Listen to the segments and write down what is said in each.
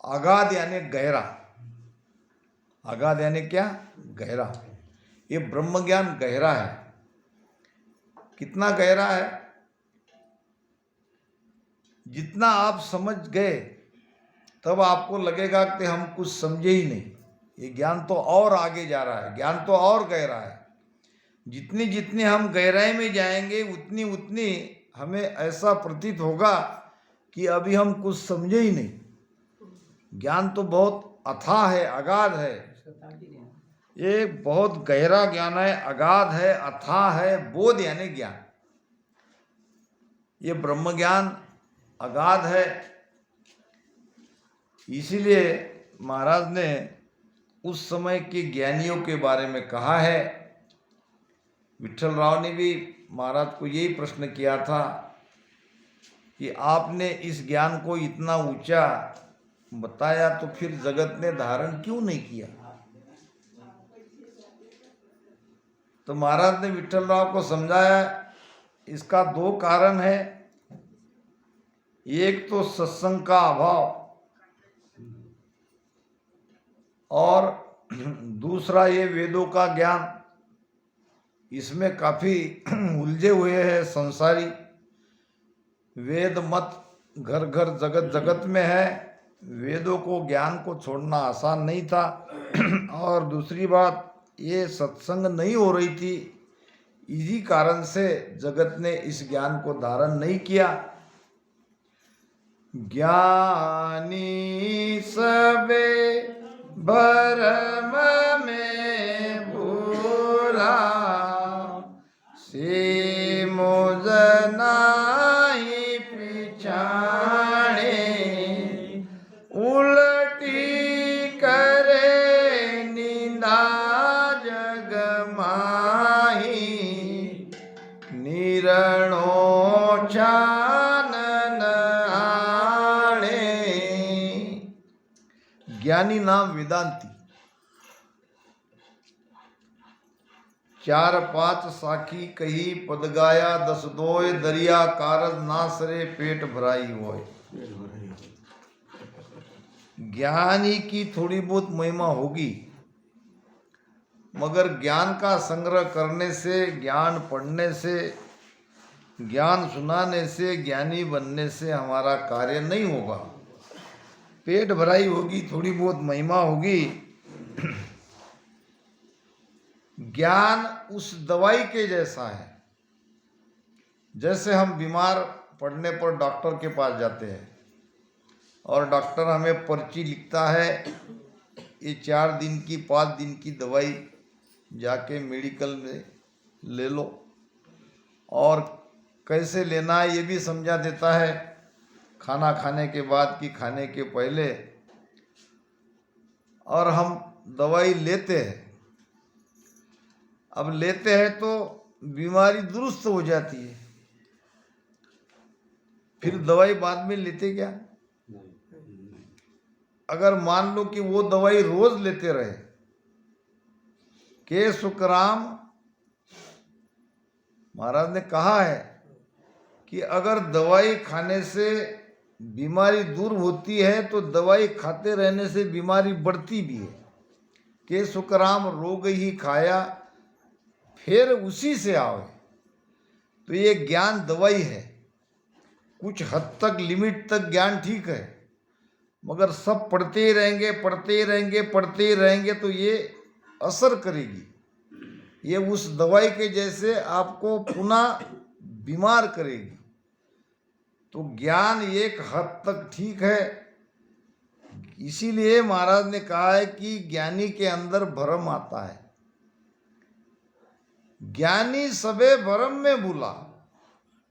अगाध यानी गहरा, अगाध यानी क्या? गहरा। ये ब्रह्म ज्ञान गहरा है। कितना गहरा है? जितना आप समझ गए तब आपको लगेगा कि हम कुछ समझे ही नहीं। ये ज्ञान तो और आगे जा रहा है, ज्ञान तो और गहरा है। जितनी जितनी हम गहराई में जाएंगे उतनी उतनी हमें ऐसा प्रतीत होगा कि अभी हम कुछ समझे ही नहीं। ज्ञान तो बहुत अथाह है, अगाध है। ये बहुत गहरा ज्ञान है, अगाध है, अथाह है। बोध यानी ज्ञान। ये ब्रह्म ज्ञान अगाध है। इसीलिए महाराज ने उस समय के ज्ञानियों के बारे में कहा है। विठल राव ने भी महाराज को यही प्रश्न किया था कि आपने इस ज्ञान को इतना ऊंचा बताया तो फिर जगत ने धारण क्यों नहीं किया? तो महाराज ने विठल राव को समझाया, इसका दो कारण है। एक तो सत्संग का अभाव और दूसरा ये वेदों का ज्ञान। इसमें काफी उलझे हुए हैं संसारी। वेद मत घर घर जगत जगत में है। वेदों को ज्ञान को छोड़ना आसान नहीं था। और दूसरी बात, ये सत्संग नहीं हो रही थी। इसी कारण से जगत ने इस ज्ञान को धारण नहीं किया। ज्ञानी सबे भरम में भूला, से मुझ नाही पिछाणे, उलटी करे निंदा जग माही, निरणो चानन आणे। ज्ञानी नाम वेदांती। 4-5 साखी कही पद गाया, 10 दोय दरिया कारज नासरे पेट भराई होय। ज्ञानी की थोड़ी बहुत महिमा होगी, मगर ज्ञान का संग्रह करने से, ज्ञान पढ़ने से, ज्ञान सुनाने से, ज्ञानी बनने से हमारा कार्य नहीं होगा। पेट भराई होगी, थोड़ी बहुत महिमा होगी। ज्ञान उस दवाई के जैसा है। जैसे हम बीमार पड़ने पर डॉक्टर के पास जाते हैं और डॉक्टर हमें पर्ची लिखता है, ये 4 दिन की 5 दिन की दवाई जाके मेडिकल में ले लो, और कैसे लेना है ये भी समझा देता है। खाना खाने के बाद कि खाने के पहले। और हम दवाई लेते हैं। अब लेते हैं तो बीमारी दुरुस्त हो जाती है, फिर दवाई बाद में लेते क्या? अगर मान लो कि वो दवाई रोज लेते रहे, के सुखराम महाराज ने कहा है कि अगर दवाई खाने से बीमारी दूर होती है तो दवाई खाते रहने से बीमारी बढ़ती भी है। के सुखराम रोग ही खाया, फिर उसी से आवे। तो ये ज्ञान दवाई है। कुछ हद तक, लिमिट तक ज्ञान ठीक है, मगर सब पढ़ते ही रहेंगे, पढ़ते ही रहेंगे, पढ़ते ही रहेंगे तो ये असर करेगी। ये उस दवाई के जैसे आपको पुनः बीमार करेगी। तो ज्ञान एक हद तक ठीक है। इसीलिए महाराज ने कहा है कि ज्ञानी के अंदर भ्रम आता है। ज्ञानी सबे भ्रम में भूला।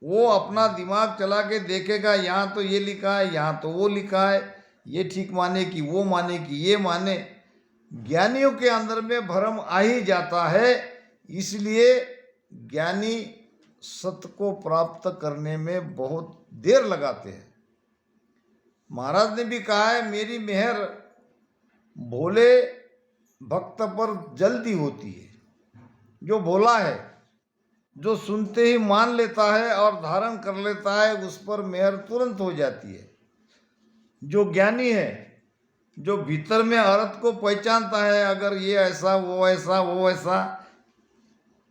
वो अपना दिमाग चला के देखेगा, यहाँ तो ये लिखा है, यहाँ तो वो लिखा है, ये ठीक माने कि वो माने कि ये माने। ज्ञानियों के अंदर में भ्रम आ ही जाता है। इसलिए ज्ञानी सत्य को प्राप्त करने में बहुत देर लगाते हैं। महाराज ने भी कहा है, मेरी मेहर भोले भक्त पर जल्दी होती है। जो भोला है, जो सुनते ही मान लेता है और धारण कर लेता है, उस पर मेहर तुरंत हो जाती है। जो ज्ञानी है जो भीतर में अर्थ को पहचानता है, अगर ये ऐसा वो ऐसा वो ऐसा।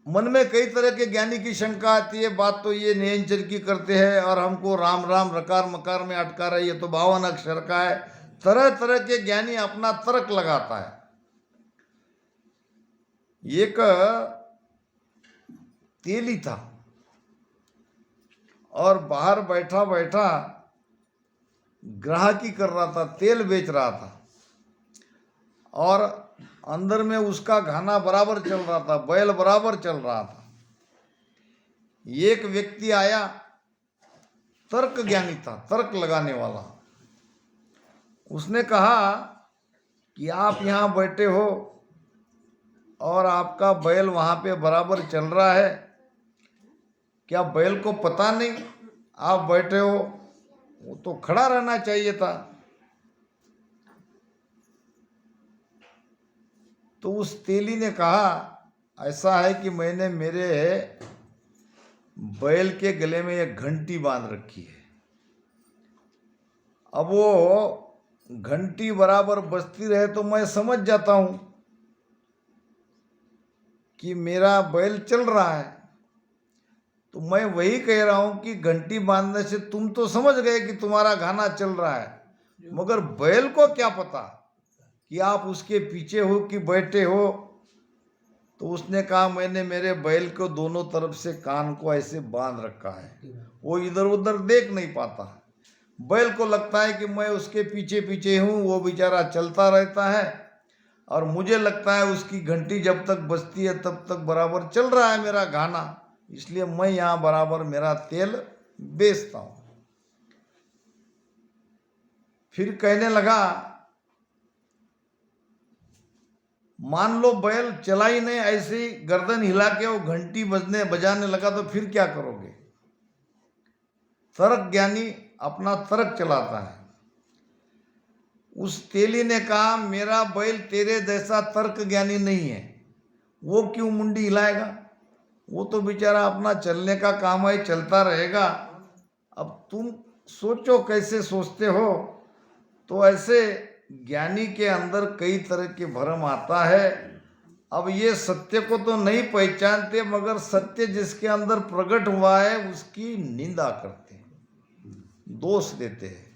मन में कई तरह के ज्ञानी की शंका आती है, बात तो ये नियंचर की करते हैं और हमको राम राम रकार मकार में अटका रहा है, ये तो 52 अक्षर का है। तरह तरह के ज्ञानी अपना तर्क लगाता है। एक तेली था और बाहर बैठा बैठा ग्राहकी कर रहा था, तेल बेच रहा था और अंदर में उसका घाना बराबर चल रहा था, बैल बराबर चल रहा था। एक व्यक्ति आया, तर्क ज्ञानी था, तर्क लगाने वाला। उसने कहा कि आप यहाँ बैठे हो और आपका बैल वहाँ पे बराबर चल रहा है, क्या बैल को पता नहीं आप बैठे हो? वो तो खड़ा रहना चाहिए था। तो उस तेली ने कहा, ऐसा है कि मैंने मेरे बैल के गले में एक घंटी बांध रखी है। अब वो घंटी बराबर बजती रहे तो मैं समझ जाता हूं कि मेरा बैल चल रहा है। तो मैं वही कह रहा हूं कि घंटी बांधने से तुम तो समझ गए कि तुम्हारा घाना चल रहा है, मगर बैल को क्या पता कि आप उसके पीछे हो कि बैठे हो? तो उसने कहा, मैंने मेरे बैल को दोनों तरफ से कान को ऐसे बांध रखा है, वो इधर उधर देख नहीं पाता। बैल को लगता है कि मैं उसके पीछे पीछे हूँ, वो बेचारा चलता रहता है और मुझे लगता है उसकी घंटी जब तक बजती है तब तक बराबर चल रहा है मेरा घाना, इसलिए मैं यहाँ बराबर मेरा तेल बेचता हूँ। फिर कहने लगा, मान लो बैल चला ही नहीं, ऐसे ही गर्दन हिला के वो घंटी बजाने लगा, तो फिर क्या करोगे? तर्क ज्ञानी अपना तर्क चलाता है। उस तेली ने कहा, मेरा बैल तेरे जैसा तर्क ज्ञानी नहीं है, वो क्यों मुंडी हिलाएगा? वो तो बेचारा अपना चलने का काम है, चलता रहेगा। अब तुम सोचो कैसे सोचते हो। तो ऐसे ज्ञानी के अंदर कई तरह के भ्रम आता है। अब ये सत्य को तो नहीं पहचानते, मगर सत्य जिसके अंदर प्रकट हुआ है उसकी निंदा करते हैं, दोष देते हैं।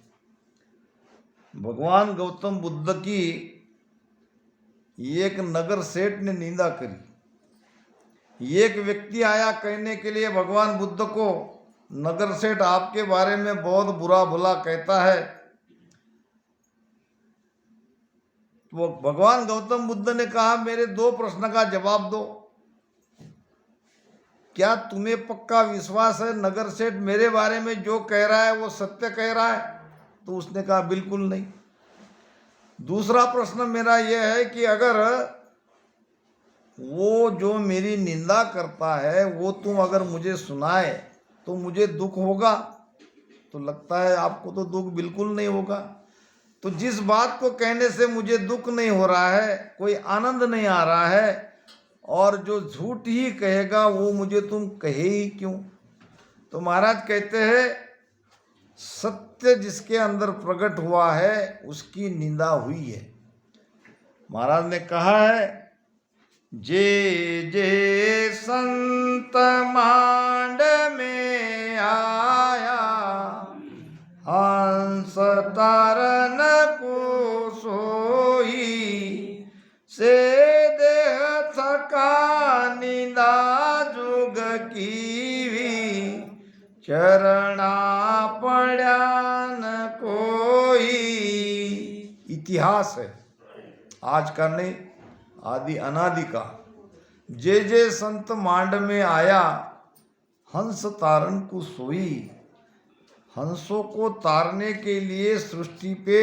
भगवान गौतम बुद्ध की एक नगर सेठ ने निंदा करी। एक व्यक्ति आया कहने के लिए भगवान बुद्ध को, नगर सेठ आपके बारे में बहुत बुरा भला कहता है। वो भगवान गौतम बुद्ध ने कहा, मेरे 2 प्रश्न का जवाब दो। क्या तुम्हें पक्का विश्वास है नगर सेठ मेरे बारे में जो कह रहा है वो सत्य कह रहा है? तो उसने कहा, बिल्कुल नहीं। दूसरा प्रश्न मेरा यह है कि अगर वो जो मेरी निंदा करता है वो तुम अगर मुझे सुनाए तो मुझे दुख होगा? तो लगता है आपको तो दुख बिल्कुल नहीं होगा। तो जिस बात को कहने से मुझे दुख नहीं हो रहा है, कोई आनंद नहीं आ रहा है, और जो झूठ ही कहेगा वो मुझे तुम कहे ही क्यों? तो महाराज कहते हैं, सत्य जिसके अंदर प्रकट हुआ है उसकी निंदा हुई है। महाराज ने कहा है, जे जे संत मांड में आया, हंस तारन को सोई, से देह थका निंदा जुग कीवी, चरणा पड़्यान कोई। इतिहास है, आज का नहीं, आदि अनादि का। जे जे संत मांड में आया, हंस तारन को सोई। हंसों को तारने के लिए सृष्टि पे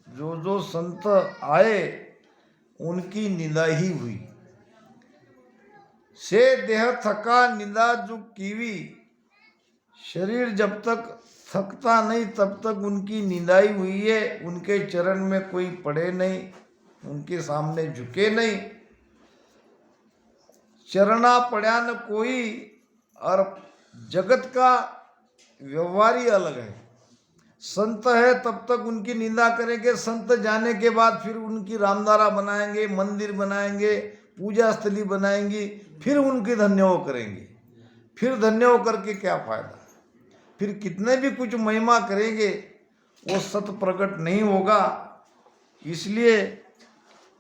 जो जो संत आए उनकी निंदा ही हुई। से देह थका निंदा जुग कीवी, शरीर जब तक थकता नहीं तब तक उनकी निंदाई हुई है। उनके चरण में कोई पड़े नहीं, उनके सामने झुके नहीं। चरणा पड़ा न कोई, और जगत का व्यवहार ही अलग है। संत है तब तक उनकी निंदा करेंगे, संत जाने के बाद फिर उनकी रामधारा बनाएंगे, मंदिर बनाएंगे, पूजा स्थली बनाएंगी, फिर उनकी धन्य हो करेंगे। फिर धन्य हो करके क्या फायदा? फिर कितने भी कुछ महिमा करेंगे वो सत प्रकट नहीं होगा। इसलिए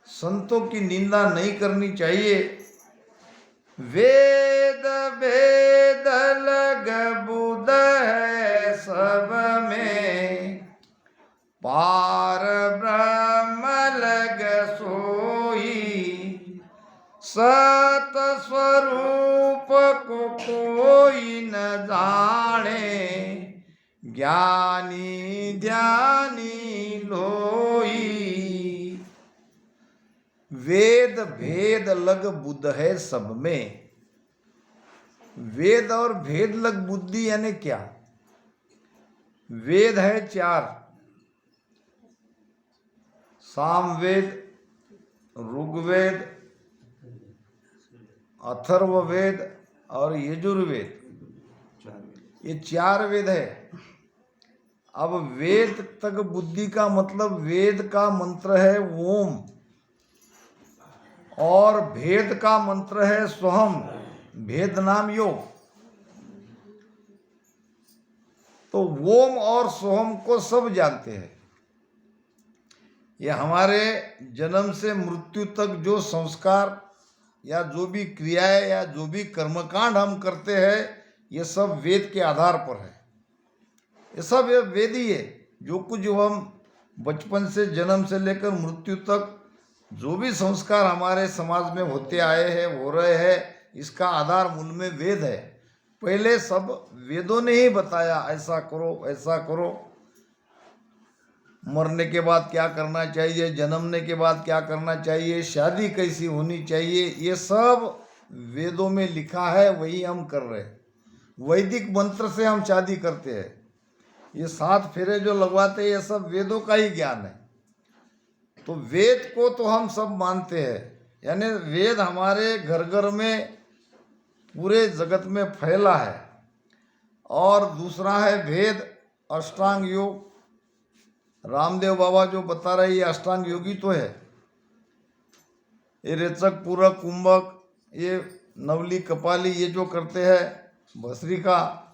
संतों की निंदा नहीं करनी चाहिए। वेद भेद लग बुध है सब में, पार ब्रह्म लग सोई, सत स्वरूप को कोई न जाने, ज्ञानी ध्यानी लोई। वेद भेद लग बुध है सब में। वेद और भेद लग बुद्धि यानी क्या? वेद है 4, सामवेद, ऋग्वेद, अथर्ववेद और यजुर्वेद। ये 4 वेद है। अब वेद तक बुद्धि का मतलब वेद का मंत्र है ओम, और भेद का मंत्र है सोहम, भेद नाम योग। तो ओम और सोहम को सब जानते हैं। ये हमारे जन्म से मृत्यु तक जो संस्कार या जो भी क्रियाएं या जो भी कर्मकांड हम करते हैं, ये सब वेद के आधार पर है। ये सब वेद ही है। जो कुछ हम बचपन से जन्म से लेकर मृत्यु तक जो भी संस्कार हमारे समाज में होते आए हैं, हो रहे हैं, इसका आधार मूल में वेद है। पहले सब वेदों ने ही बताया, ऐसा करो ऐसा करो, मरने के बाद क्या करना चाहिए, जन्मने के बाद क्या करना चाहिए, शादी कैसी होनी चाहिए, ये सब वेदों में लिखा है, वही हम कर रहे हैं। वैदिक मंत्र से हम शादी करते हैं। ये 7 फेरे जो लगवाते हैं, ये सब वेदों का ही ज्ञान है। तो वेद को तो हम सब मानते हैं, यानी वेद हमारे घर घर में पूरे जगत में फैला है। और दूसरा है भेद, अष्टांग योग। रामदेव बाबा जो बता रहे, ये अष्टांग योगी तो है। ये रेचक, पूरक, कुंभक, ये नवली, कपाली, ये जो करते हैं भस्त्रिका,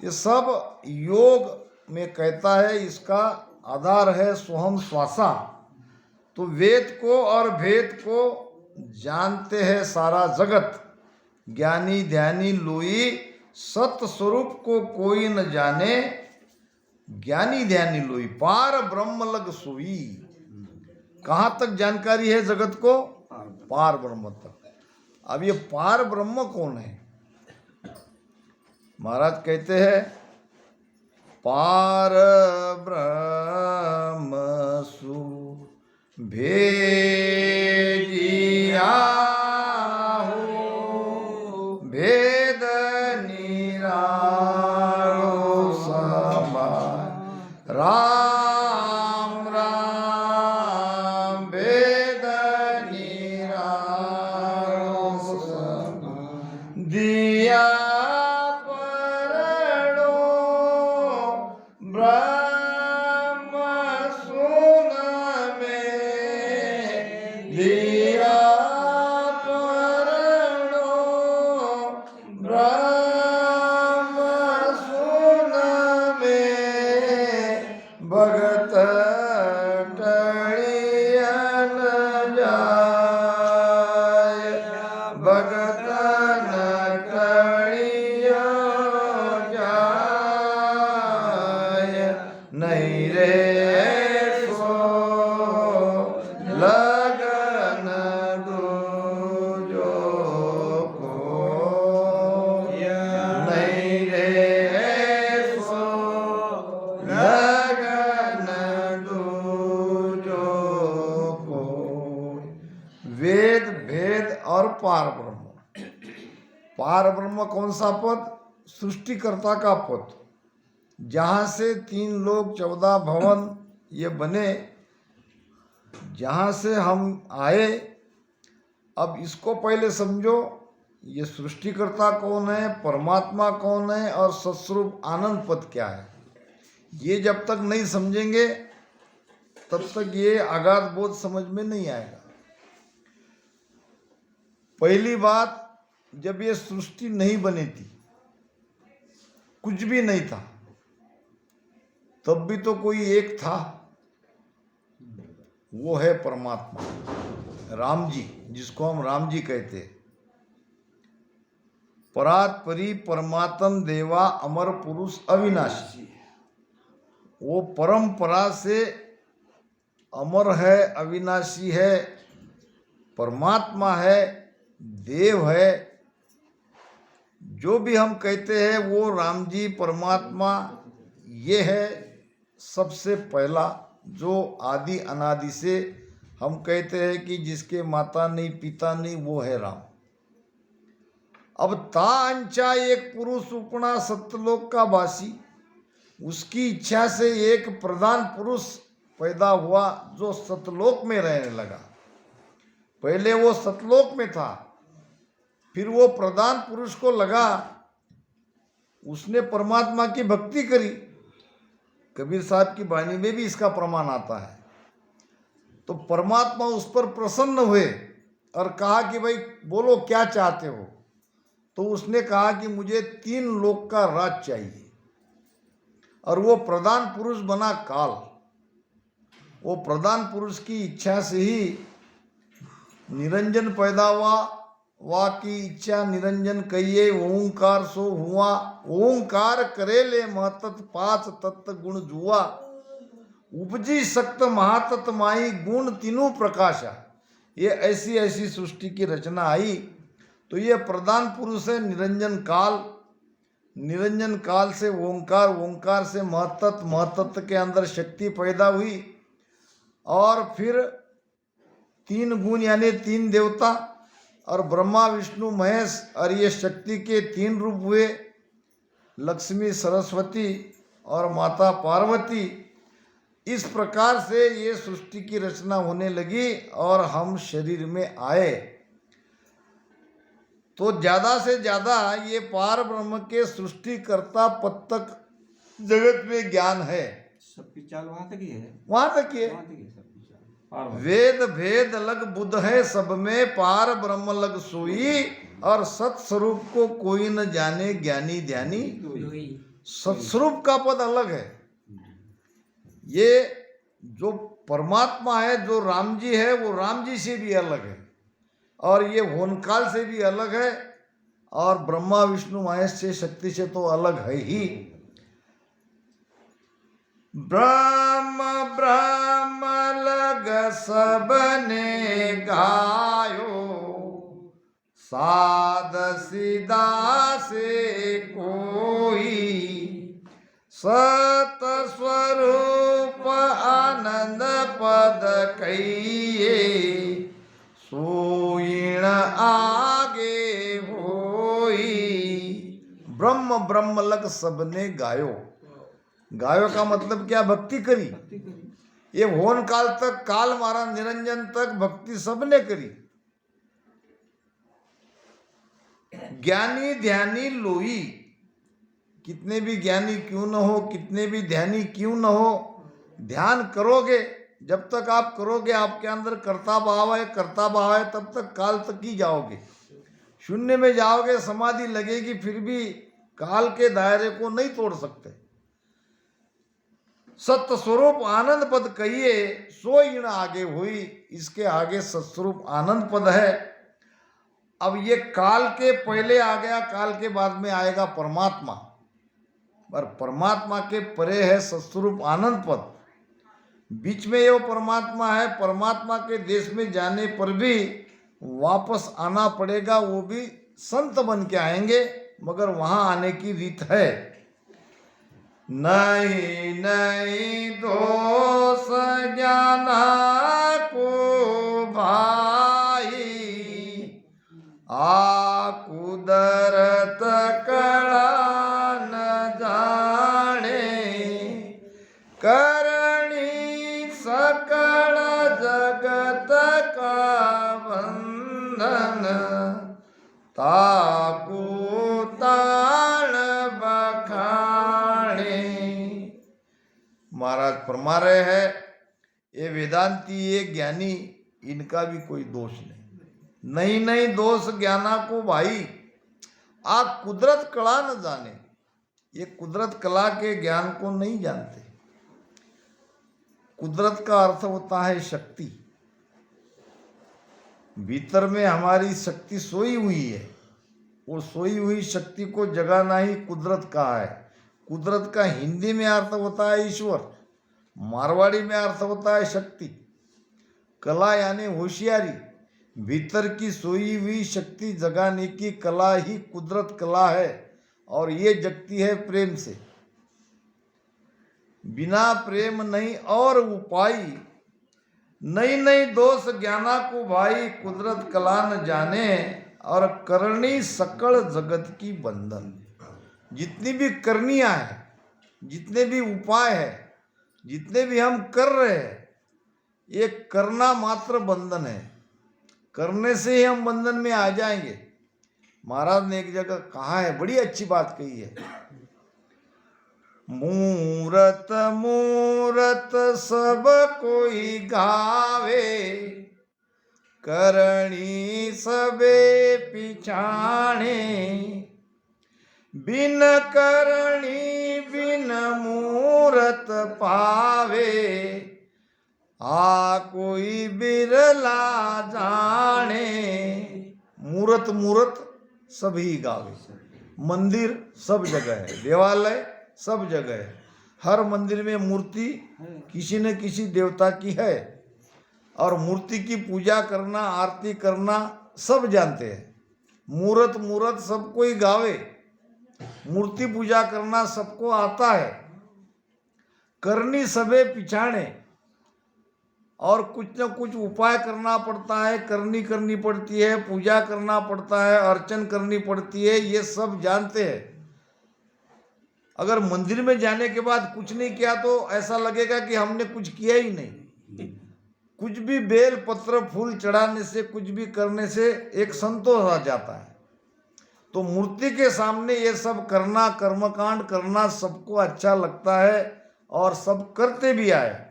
ये सब योग में कहता है। इसका आधार है सोहम श्वासा। तो वेद को और भेद को जानते हैं सारा जगत। ज्ञानी ध्यानी लोई, सत स्वरूप को कोई न जाने, ज्ञानी ध्यानी लोई, पार ब्रह्म लग सोई। कहाँ तक जानकारी है जगत को? पार ब्रह्म तक। अब ये पार ब्रह्म कौन है? महाराज कहते हैं, पार ब्रह्म सु भेदिया हो, भेद निरालो समाय, राम राम भेद निरालो समाय, दिया भगत टड़ियन जाय, भगत न टड़ियो जाय, नहीं रे सो लगन दूजो को, नहीं रे सो लगन दूजो को। वेद भेद और पार ब्रह्म। पार ब्रह्म कौन सा पद? सृष्टिकर्ता का पद, जहाँ से 3 लोक 14 भवन ये बने, जहाँ से हम आए। अब इसको पहले समझो, ये सृष्टिकर्ता कौन है, परमात्मा कौन है और सत्स्वरूप आनंद पद क्या है, ये जब तक नहीं समझेंगे तब तक ये अगाध बोध समझ में नहीं आएगा। पहली बात, जब ये सृष्टि नहीं बनी थी, कुछ भी नहीं था, तब भी तो कोई एक था, वो है परमात्मा, राम जी, जिसको हम राम जी कहते हैं। परात परी परमात्म देवा अमर पुरुष अविनाशी, वो परंपरा से अमर है, अविनाशी है, परमात्मा है, देव है। जो भी हम कहते हैं वो राम जी परमात्मा ये है सबसे पहला, जो आदि अनादि से हम कहते हैं कि जिसके माता नहीं पिता नहीं, वो है राम। अब ता अंचा एक पुरुष उपना सत्यलोक का वासी, उसकी इच्छा से एक प्रधान पुरुष पैदा हुआ जो सतलोक में रहने लगा। पहले वो सतलोक में था, फिर वो प्रधान पुरुष को लगा, उसने परमात्मा की भक्ति करी। कबीर साहब की वाणी में भी इसका प्रमाण आता है। तो परमात्मा उस पर प्रसन्न हुए और कहा कि भाई बोलो क्या चाहते हो। तो उसने कहा कि मुझे 3 लोक का राज चाहिए। और वो प्रधान पुरुष बना काल। वो प्रधान पुरुष की इच्छा से ही निरंजन पैदा हुआ। वा की इच्छा निरंजन कहिए, ओंकार सो हुआ। ओंकार करेले महतत 5 तत्व गुण जुआ। उपजी सक्त महातत माई गुण तीनों प्रकाशा। ये ऐसी ऐसी सृष्टि की रचना आई। तो ये प्रधान पुरुष है निरंजन काल। निरंजन काल से ओंकार, ओंकार से महतत, महतत के अंदर शक्ति पैदा हुई। और फिर 3 गुण यानी 3 देवता, और ब्रह्मा विष्णु महेश, और ये शक्ति के 3 रूप हुए, लक्ष्मी सरस्वती और माता पार्वती। इस प्रकार से ये सृष्टि की रचना होने लगी और हम शरीर में आए। तो ज़्यादा से ज़्यादा ये पार ब्रह्म के सृष्टिकर्ता पद तक जगत में ज्ञान है। सबकी चाल वहां तक ही है, वहां तक ही है। सबकी चाल वेद भेद लग बुध है सब में, पार ब्रह्म लग सोई। और सत्स्वरूप को कोई न जाने, ज्ञानी ध्यानी। सत्स्वरूप का पद अलग है। ये जो परमात्मा है, जो राम जी है, वो राम जी से भी अलग है, और ये होनकाल से भी अलग है, और ब्रह्मा विष्णु महेश से, शक्ति से तो अलग है ही। ब्रह्म ब्रह्म लग सबने गायो, साध सीधा से कोई। सत स्वरूप आनंद पद कहिए, सोइण आगे होई। ब्रह्म ब्रह्म लग सबने गायो। गायो का मतलब क्या? भक्ति करी। ये होन काल तक, काल मारा निरंजन तक भक्ति सबने करी। ज्ञानी ध्यानी लोई। कितने भी ज्ञानी क्यों न हो, कितने भी ध्यानी क्यों न हो, ध्यान करोगे, जब तक आप करोगे, आपके अंदर कर्ता भाव है, कर्ता भाव है, तब तक काल तक ही जाओगे। शून्य में जाओगे, समाधि लगेगी, फिर भी काल के दायरे को नहीं तोड़ सकते। सत्य स्वरूप आनंद पद कहिए, सो इन आगे हुई। इसके आगे सत्स्वरूप आनंद पद है। अब ये काल के पहले आ गया, काल के बाद में आएगा परमात्मा, पर परमात्मा के परे है सत्स्वरूप आनंद पद। बीच में ये परमात्मा है। परमात्मा के देश में जाने पर भी वापस आना पड़ेगा। वो भी संत बन के आएंगे, मगर वहां आने की रीत है। नहीं नहीं दोष ज्ञाना को भाई, आ कुदरत कड़ा न जाने। करणी सकल जगत का बंधन, ताकू ताण बखाने। महाराज फरमा रहे हैं ये वेदांती ये ज्ञानी इनका भी कोई दोष नहीं नहीं दोष ज्ञाना को भाई आ कुदरत कला न जाने, ये कुदरत कला के ज्ञान को नहीं जानते। कुदरत का अर्थ होता है शक्ति। भीतर में हमारी शक्ति सोई हुई है, वो सोई हुई शक्ति को जगाना ही कुदरत का है। कुदरत का हिंदी में अर्थ होता है ईश्वर, मारवाड़ी में अर्थ होता है शक्ति। कला यानी होशियारी, भीतर की सोई हुई शक्ति जगाने की कला ही कुदरत कला है, और ये जगती है प्रेम से। बिना प्रेम नहीं और उपाय, नहीं दोष ज्ञाना को भाई कुदरत कला न जाने, और करनी सकल जगत की बंधन। जितनी भी करनियां है, जितने भी उपाय है, जितने भी हम कर रहे हैं, ये करना मात्र बंधन है। करने से ही हम बंधन में आ जाएंगे। महाराज ने एक जगह कहा है, बड़ी अच्छी बात कही है, मूरत मूरत सब कोई गावे, करणी सबे पिछाणे, बिन करणी बिन मूरत पावे, आ कोई बिरला जाने। मूरत मूरत सभी गावे, मंदिर सब जगह है, देवालय सब जगह है, हर मंदिर में मूर्ति किसी न किसी देवता की है, और मूर्ति की पूजा करना आरती करना सब जानते हैं। मूरत मूरत सब कोई गावे, मूर्ति पूजा करना सबको आता है। करनी सबे पिछाणे, और कुछ न कुछ उपाय करना पड़ता है, करनी पड़ती है, पूजा करना पड़ता है, अर्चन करनी पड़ती है, ये सब जानते हैं। अगर मंदिर में जाने के बाद कुछ नहीं किया तो ऐसा लगेगा कि हमने कुछ किया ही नहीं। कुछ भी बेल पत्र फूल चढ़ाने से, कुछ भी करने से एक संतोष आ जाता है। तो मूर्ति के सामने ये सब करना, कर्मकांड करना सबको अच्छा लगता है और सब करते भी आए,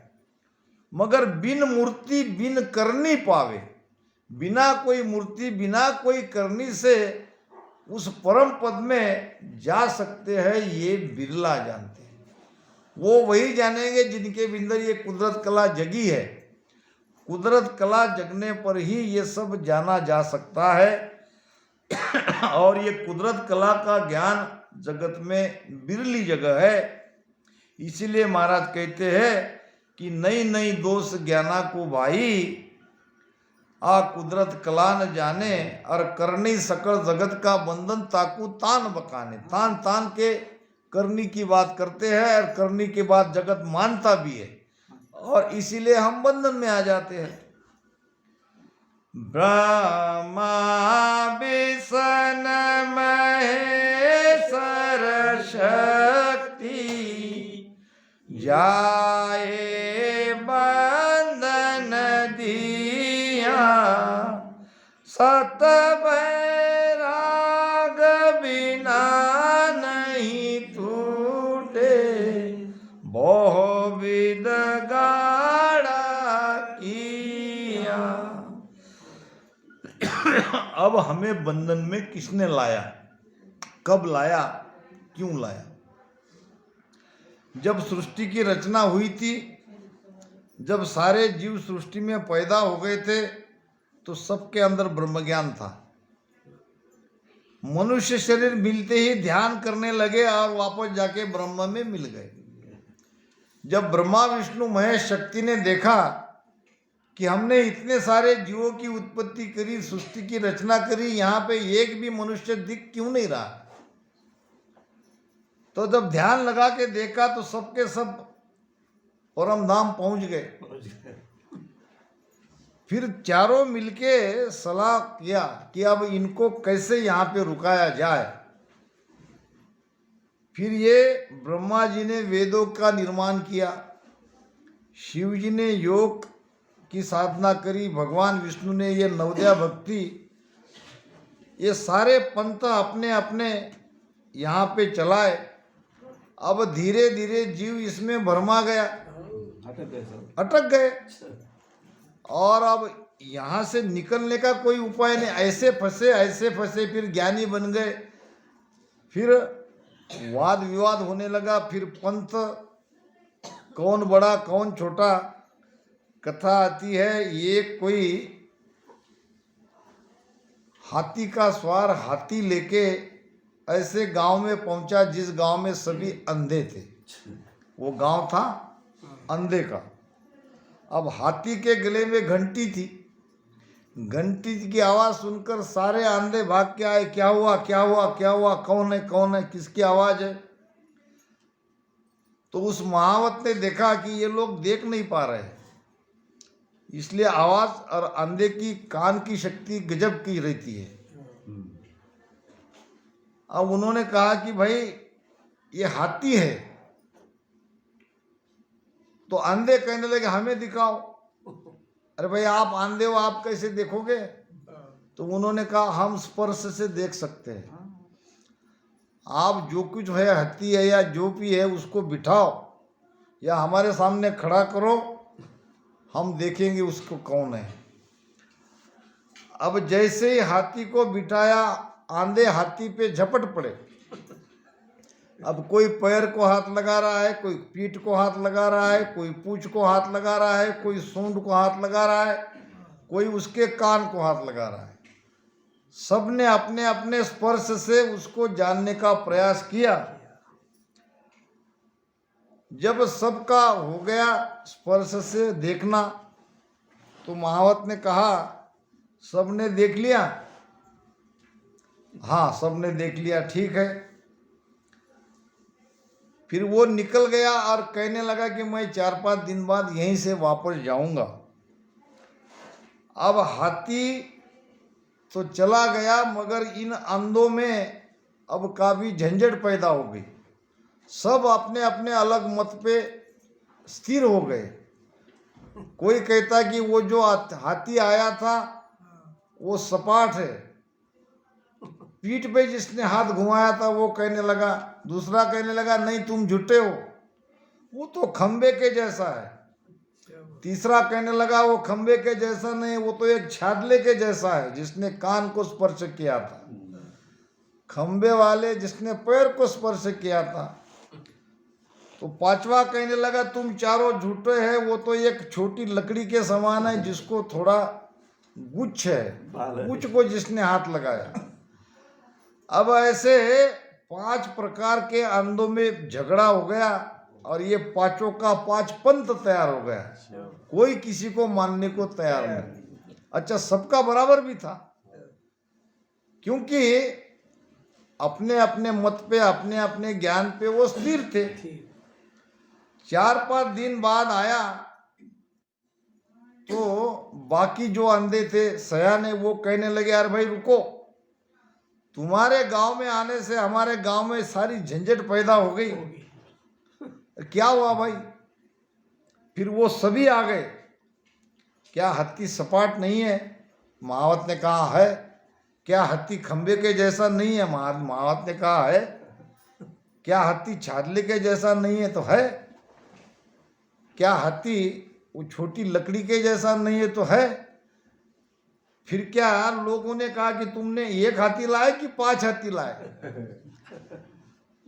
मगर बिन मूर्ति बिन करनी पावे। बिना कोई मूर्ति बिना कोई करनी से उस परम पद में जा सकते हैं, ये बिरला जानते हैं। वो वही जानेंगे जिनके भीतर ये कुदरत कला जगी है। कुदरत कला जगने पर ही ये सब जाना जा सकता है, और ये कुदरत कला का ज्ञान जगत में बिरली जगह है। इसीलिए महाराज कहते हैं कि नई दोष ज्ञाना को भाई, आ कुदरत कला न जाने, और करनी सकल जगत का बंधन ताकू तान बकाने। तान तान के करनी की बात करते हैं, और करनी के बाद जगत मानता भी है, और इसीलिए हम बंधन में आ जाते हैं। ब्रह्मा विष्णु महेश्वर शक्ति, जाए बंधन दिया, सत बैराग बिना नहीं टूटे, बहु विध गाड़ा किया। अब हमें बंधन में किसने लाया, कब लाया, क्यों लाया? जब सृष्टि की रचना हुई थी, जब सारे जीव सृष्टि में पैदा हो गए थे, तो सबके अंदर ब्रह्म ज्ञान था। मनुष्य शरीर मिलते ही ध्यान करने लगे और वापस जाके ब्रह्म में मिल गए। जब ब्रह्मा विष्णु महेश शक्ति ने देखा कि हमने इतने सारे जीवों की उत्पत्ति करी, सृष्टि की रचना करी, यहाँ पे एक भी मनुष्य दिख क्यों नहीं रहा, तो जब ध्यान लगा के देखा तो सबके सब परम धाम पहुंच गए। फिर चारों मिलके सलाह किया कि अब इनको कैसे यहाँ पे रुकाया जाए। फिर ये ब्रह्मा जी ने वेदों का निर्माण किया, शिव जी ने योग की साधना करी, भगवान विष्णु ने ये नवद्या भक्ति, ये सारे पंथ अपने अपने यहाँ पे चलाए। अब धीरे धीरे जीव इसमें भरमा गया। अटक गए सब। अटक गए। और अब यहाँ से निकलने का कोई उपाय नहीं, ऐसे फंसे, फिर ज्ञानी बन गए, फिर वाद विवाद होने लगा, फिर पंथ कौन बड़ा कौन छोटा। कथा आती है, ये कोई हाथी का सवार हाथी लेके ऐसे गांव में पहुंचा जिस गांव में सभी अंधे थे। वो गांव था अंधे का। अब हाथी के गले में घंटी थी, घंटी की आवाज सुनकर सारे अंधे भाग के आए, क्या हुआ क्या हुआ क्या हुआ, कौन है किसकी आवाज है। तो उस महावत ने देखा कि ये लोग देख नहीं पा रहे, इसलिए आवाज और अंधे की कान की शक्ति गजब की रहती है। अब उन्होंने कहा कि भाई ये हाथी है। तो अंधे कहने लगे हमें दिखाओ। अरे भाई आप अंधे हो, आप कैसे देखोगे। तो उन्होंने कहा हम स्पर्श से देख सकते हैं। आप जो कुछ है, हाथी है या जो भी है, उसको बिठाओ या हमारे सामने खड़ा करो, हम देखेंगे उसको कौन है। अब जैसे ही हाथी को बिठाया, आंधे हाथी पे झपट पड़े। अब कोई पैर को हाथ लगा रहा है, कोई पीठ को हाथ लगा रहा है, कोई पूंछ को हाथ लगा रहा है, कोई सूंड को हाथ लगा रहा है, कोई उसके कान को हाथ लगा रहा है। सबने अपने अपने स्पर्श से उसको जानने का प्रयास किया। जब सबका हो गया स्पर्श से देखना, तो महावत ने कहा सबने देख लिया। हाँ सबने देख लिया, ठीक है। फिर वो निकल गया और कहने लगा कि मैं 4-5 दिन बाद यहीं से वापस जाऊंगा। अब हाथी तो चला गया, मगर इन अंधों में अब काफी झंझट पैदा हो गई। सब अपने अपने अलग मत पे स्थिर हो गए। कोई कहता कि वो जो हाथी आया था वो सपाट है, पीठ पे जिसने हाथ घुमाया था वो कहने लगा, दूसरा कहने लगा नहीं तुम झूठे हो, वो तो खंबे के जैसा है। तीसरा कहने लगा वो खंबे के जैसा नहीं, वो तो एक छादले के जैसा है जिसने कान को स्पर्श किया था। खंबे वाले जिसने पैर को स्पर्श किया था। तो पांचवा कहने लगा तुम चारों झूठे हैं, वो तो एक छोटी लकड़ी के समान है जिसको थोड़ा गुच्छ है, गुच्छ को जिसने हाथ लगाया। अब ऐसे 5 प्रकार के अंधों में झगड़ा हो गया और ये पांचों का 5 पंथ तैयार हो गया। कोई किसी को मानने को तैयार नहीं। अच्छा सबका बराबर भी था, क्योंकि अपने अपने मत पे, अपने अपने ज्ञान पे वो स्थिर थे। 4-5 दिन बाद आया तो बाकी जो अंधे थे सयाने, वो कहने लगे यार भाई रुको, तुम्हारे गांव में आने से हमारे गांव में सारी झंझट पैदा हो गई। क्या हुआ भाई। फिर वो सभी आ गए। क्या हाथी सपाट नहीं है। महावत ने कहा है। क्या हाथी खंबे के जैसा नहीं है। महावत ने कहा है। क्या हाथी छादले के जैसा नहीं है। तो है। क्या हाथी वो छोटी लकड़ी के जैसा नहीं है। तो है। फिर क्या लोगों ने कहा कि तुमने 1 हाथी लाए कि 5 हाथी लाए।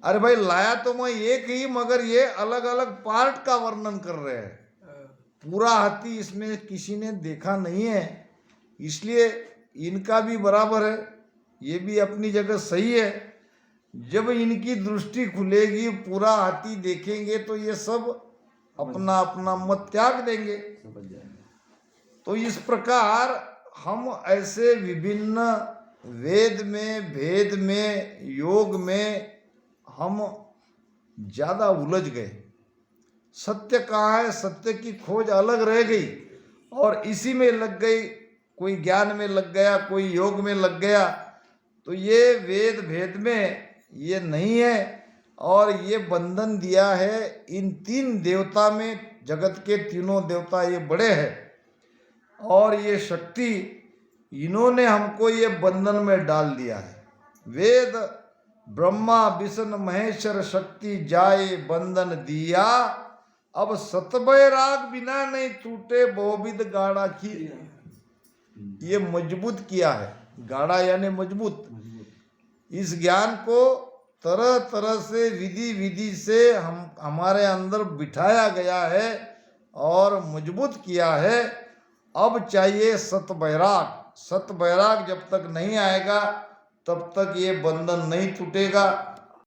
अरे भाई लाया तो मैं एक ही, मगर ये अलग अलग पार्ट का वर्णन कर रहे हैं। पूरा हाथी इसमें किसी ने देखा नहीं है, इसलिए इनका भी बराबर है, ये भी अपनी जगह सही है। जब इनकी दृष्टि खुलेगी, पूरा हाथी देखेंगे, तो ये सब अपना अपना मत त्याग देंगे। तो इस प्रकार हम ऐसे विभिन्न वेद में, भेद में, योग में हम ज़्यादा उलझ गए। सत्य कहाँ है, सत्य की खोज अलग रह गई और इसी में लग गई। कोई ज्ञान में लग गया, कोई योग में लग गया। तो ये वेद भेद में ये नहीं है। और ये बंधन दिया है इन 3 देवता में। जगत के तीनों देवता ये बड़े हैं और ये शक्ति, इन्होंने हमको ये बंधन में डाल दिया है। वेद ब्रह्मा विष्णु महेश्वर शक्ति जाए बंधन दिया, अब सतबैराग बिना नहीं टूटे बहुविध गाढ़ा की, ये मजबूत किया है। गाढ़ा यानी मजबूत। इस ज्ञान को तरह तरह से विधि विधि से हमारे अंदर बिठाया गया है और मजबूत किया है। अब चाहिए सतबैराग। सतबैराग जब तक नहीं आएगा तब तक ये बंधन नहीं टूटेगा।